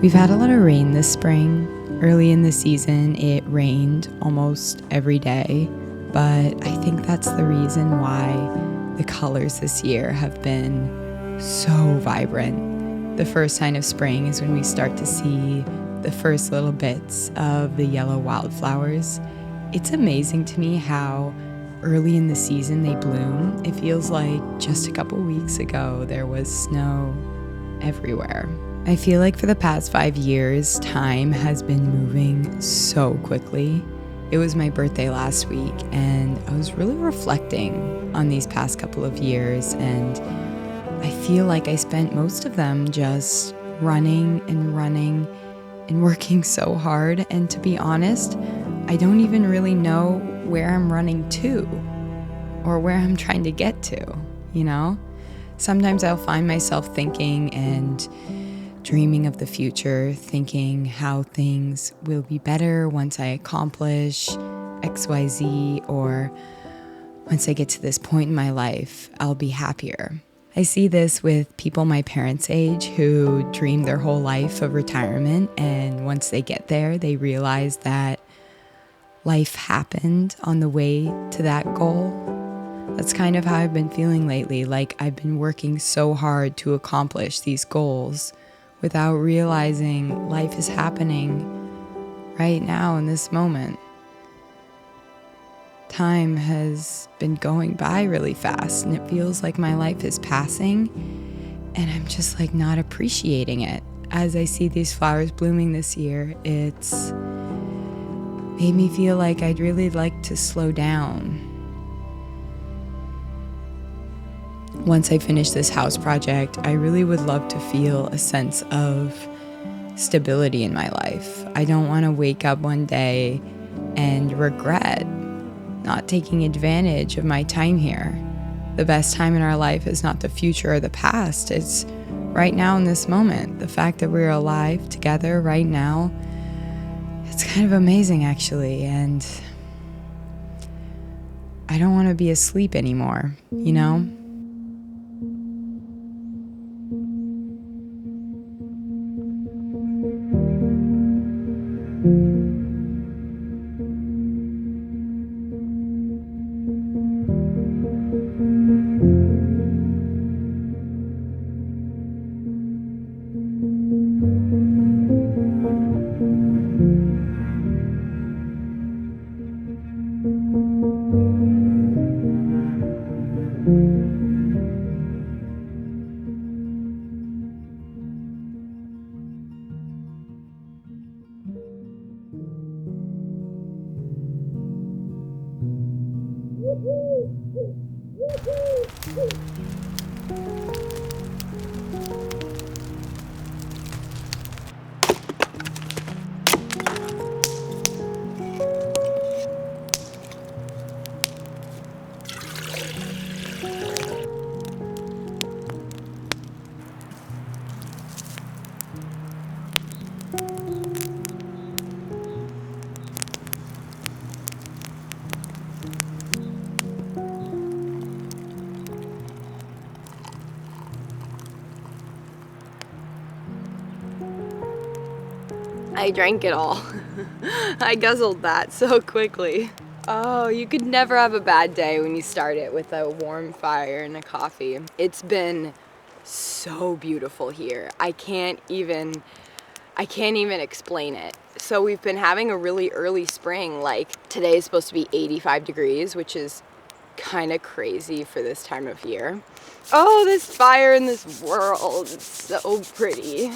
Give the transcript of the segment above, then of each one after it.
We've had a lot of rain this spring. Early in the season, it rained almost every day, but I think that's the reason why the colors this year have been so vibrant. The first sign of spring is when we start to see the first little bits of the yellow wildflowers. It's amazing to me how early in the season they bloom. It feels like just a couple weeks ago there was snow everywhere. I feel like for the past 5 years, time has been moving so quickly. It was my birthday last week, and I was really reflecting on these past couple of years, and I feel like I spent most of them just running and working so hard. And to be honest, I don't even really know where I'm running to or where I'm trying to get to, you know? Sometimes I'll find myself thinking and dreaming of the future, thinking how things will be better once I accomplish XYZ, or once I get to this point in my life, I'll be happier. I see this with people my parents' age who dream their whole life of retirement, and once they get there, they realize that life happened on the way to that goal. That's kind of how I've been feeling lately, like I've been working so hard to accomplish these goals without realizing life is happening right now in this moment. Time has been going by really fast, and it feels like my life is passing, and I'm just like not appreciating it. As I see these flowers blooming this year, it's made me feel like I'd really like to slow down. Once I finish this house project, I really would love to feel a sense of stability in my life. I don't want to wake up one day and regret not taking advantage of my time here. The best time in our life is not the future or the past. It's right now in this moment. The fact that we're alive together right now, it's kind of amazing actually. And I don't want to be asleep anymore, you know? I drank it all. I guzzled that so quickly. Oh, you could never have a bad day when you start it with a warm fire and a coffee. It's been so beautiful here. I can't even explain it. So we've been having a really early spring. Like today is supposed to be 85 degrees, which is kind of crazy for this time of year. Oh, this fire in this world, it's so pretty.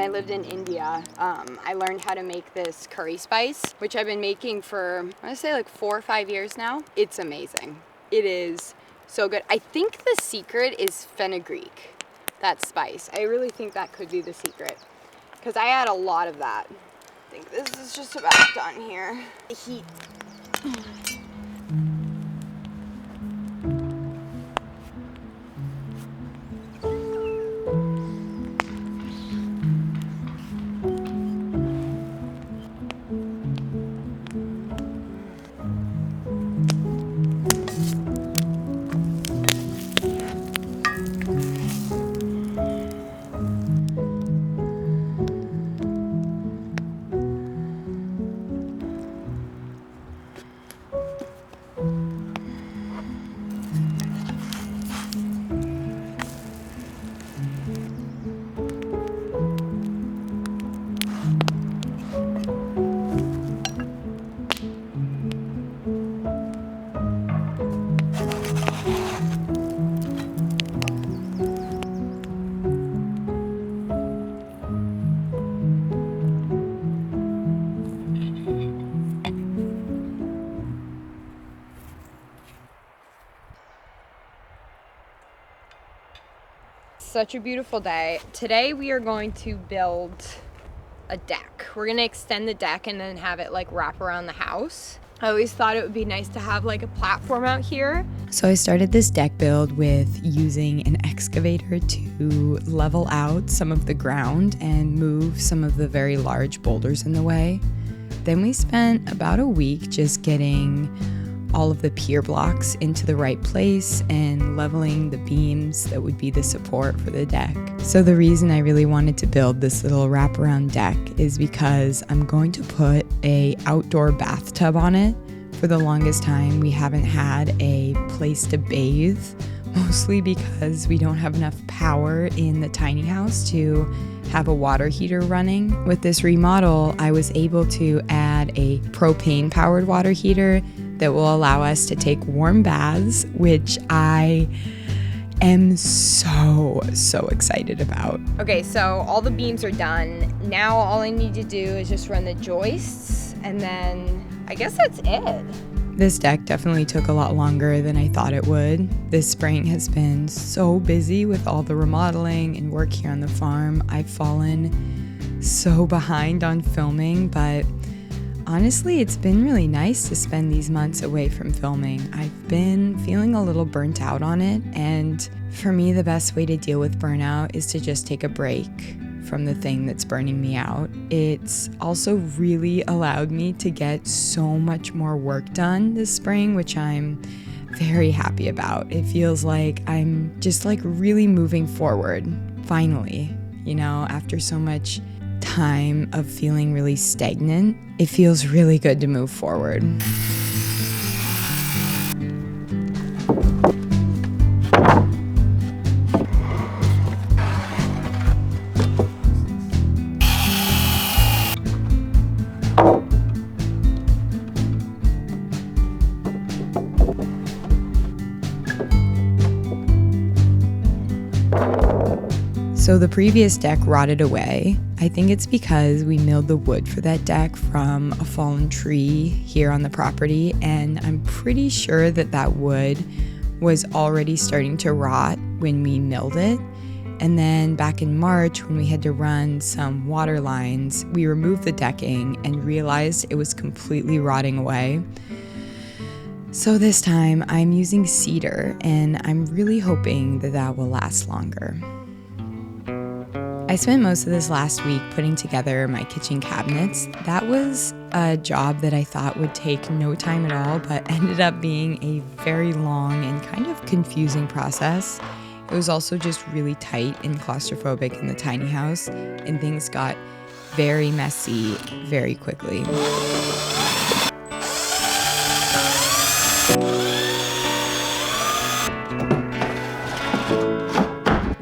I lived in India, I learned how to make this curry spice, which I've been making for, I want to say like 4 or 5 years now. It's amazing. It is so good. I think the secret is fenugreek, that spice. I really think that could be the secret, because I add a lot of that. I think this is just about done here. The heat. Such a beautiful day. Today we are going to build a deck. We're gonna extend the deck and then have it like wrap around the house. I always thought it would be nice to have like a platform out here. So I started this deck build with using an excavator to level out some of the ground and move some of the very large boulders in the way. Then we spent about a week just getting all of the pier blocks into the right place and leveling the beams that would be the support for the deck. So the reason I really wanted to build this little wraparound deck is because I'm going to put an outdoor bathtub on it. For the longest time, we haven't had a place to bathe, mostly because we don't have enough power in the tiny house to have a water heater running. With this remodel, I was able to add a propane-powered water heater that will allow us to take warm baths, which I am so excited about. Okay, so all the beams are done. Now all I need to do is just run the joists, and then I guess that's it. This deck definitely took a lot longer than I thought it would. This spring has been so busy with all the remodeling and work here on the farm. I've fallen so behind on filming, but honestly, it's been really nice to spend these months away from filming. I've been feeling a little burnt out on it, and for me, the best way to deal with burnout is to just take a break from the thing that's burning me out. It's also really allowed me to get so much more work done this spring, which I'm very happy about. It feels like I'm just like really moving forward, finally, you know, after so much time of feeling really stagnant. It feels really good to move forward. So the previous deck rotted away. I think it's because we milled the wood for that deck from a fallen tree here on the property, and I'm pretty sure that that wood was already starting to rot when we milled it. And then back in March, when we had to run some water lines, we removed the decking and realized it was completely rotting away. So this time I'm using cedar, and I'm really hoping that that will last longer. I spent most of this last week putting together my kitchen cabinets. That was a job that I thought would take no time at all, but ended up being a very long and kind of confusing process. It was also just really tight and claustrophobic in the tiny house, and things got very messy very quickly.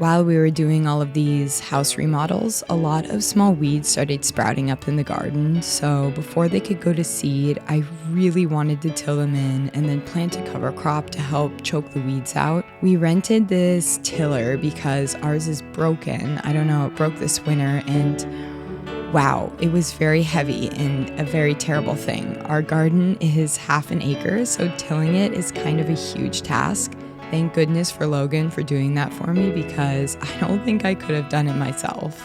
While we were doing all of these house remodels, a lot of small weeds started sprouting up in the garden, so before they could go to seed, I really wanted to till them in and then plant a cover crop to help choke the weeds out. We rented this tiller because ours is broken. I don't know, it broke this winter, and wow, it was very heavy and a very terrible thing. Our garden is half an acre, so tilling it is kind of a huge task. Thank goodness for Logan for doing that for me because I don't think I could have done it myself.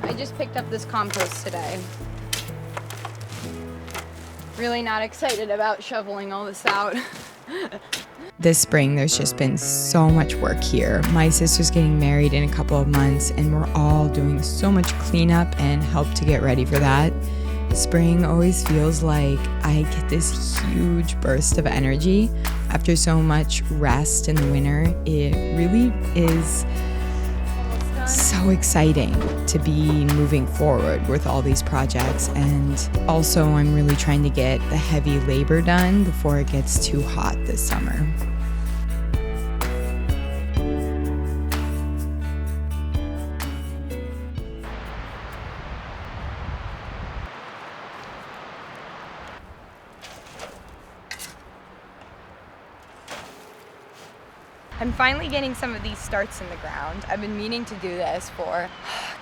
I just picked up this compost today. Really not excited about shoveling all this out. This spring, there's just been so much work here. My sister's getting married in a couple of months, and we're all doing so much cleanup and help to get ready for that. Spring always feels like I get this huge burst of energy. After so much rest in the winter, it really is so exciting to be moving forward with all these projects, and also I'm really trying to get the heavy labor done before it gets too hot this summer. I'm finally getting some of these starts in the ground. I've been meaning to do this for a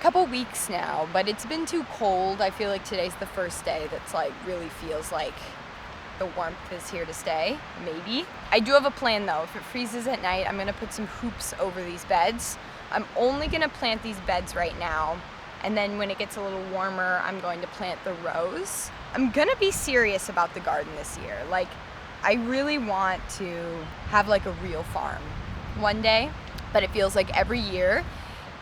couple weeks now, but it's been too cold. I feel like today's the first day that's really feels like the warmth is here to stay, maybe. I do have a plan though. If it freezes at night, I'm gonna put some hoops over these beds. I'm only gonna plant these beds right now, and then when it gets a little warmer, I'm going to plant the rows. I'm gonna be serious about the garden this year. I really want to have a real farm one day, but it feels like every year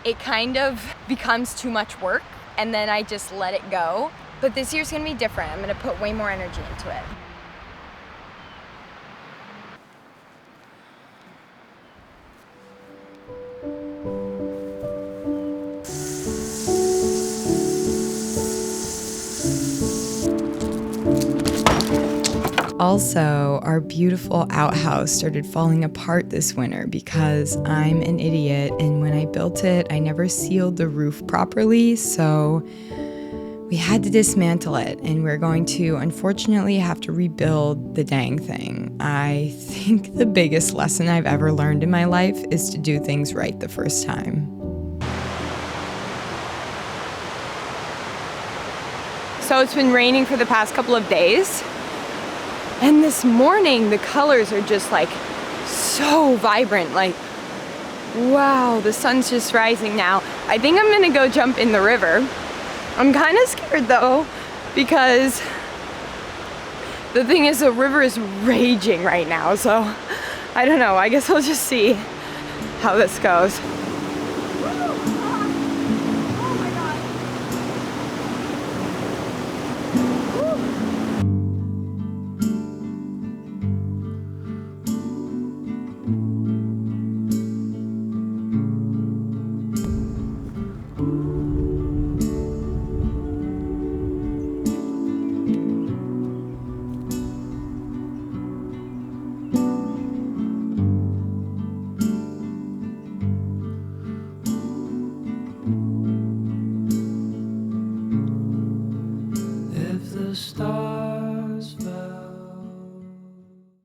it kind of becomes too much work and then I just let it go. But this year's gonna be different. I'm gonna put way more energy into it. Also, our beautiful outhouse started falling apart this winter because I'm an idiot, and when I built it, I never sealed the roof properly, so we had to dismantle it, and we're going to unfortunately have to rebuild the dang thing. I think the biggest lesson I've ever learned in my life is to do things right the first time. So it's been raining for the past couple of days. And this morning, the colors are just so vibrant. Wow, the sun's just rising now. I think I'm gonna go jump in the river. I'm kind of scared though, because the thing is the river is raging right now. So I don't know, I guess I'll just see how this goes.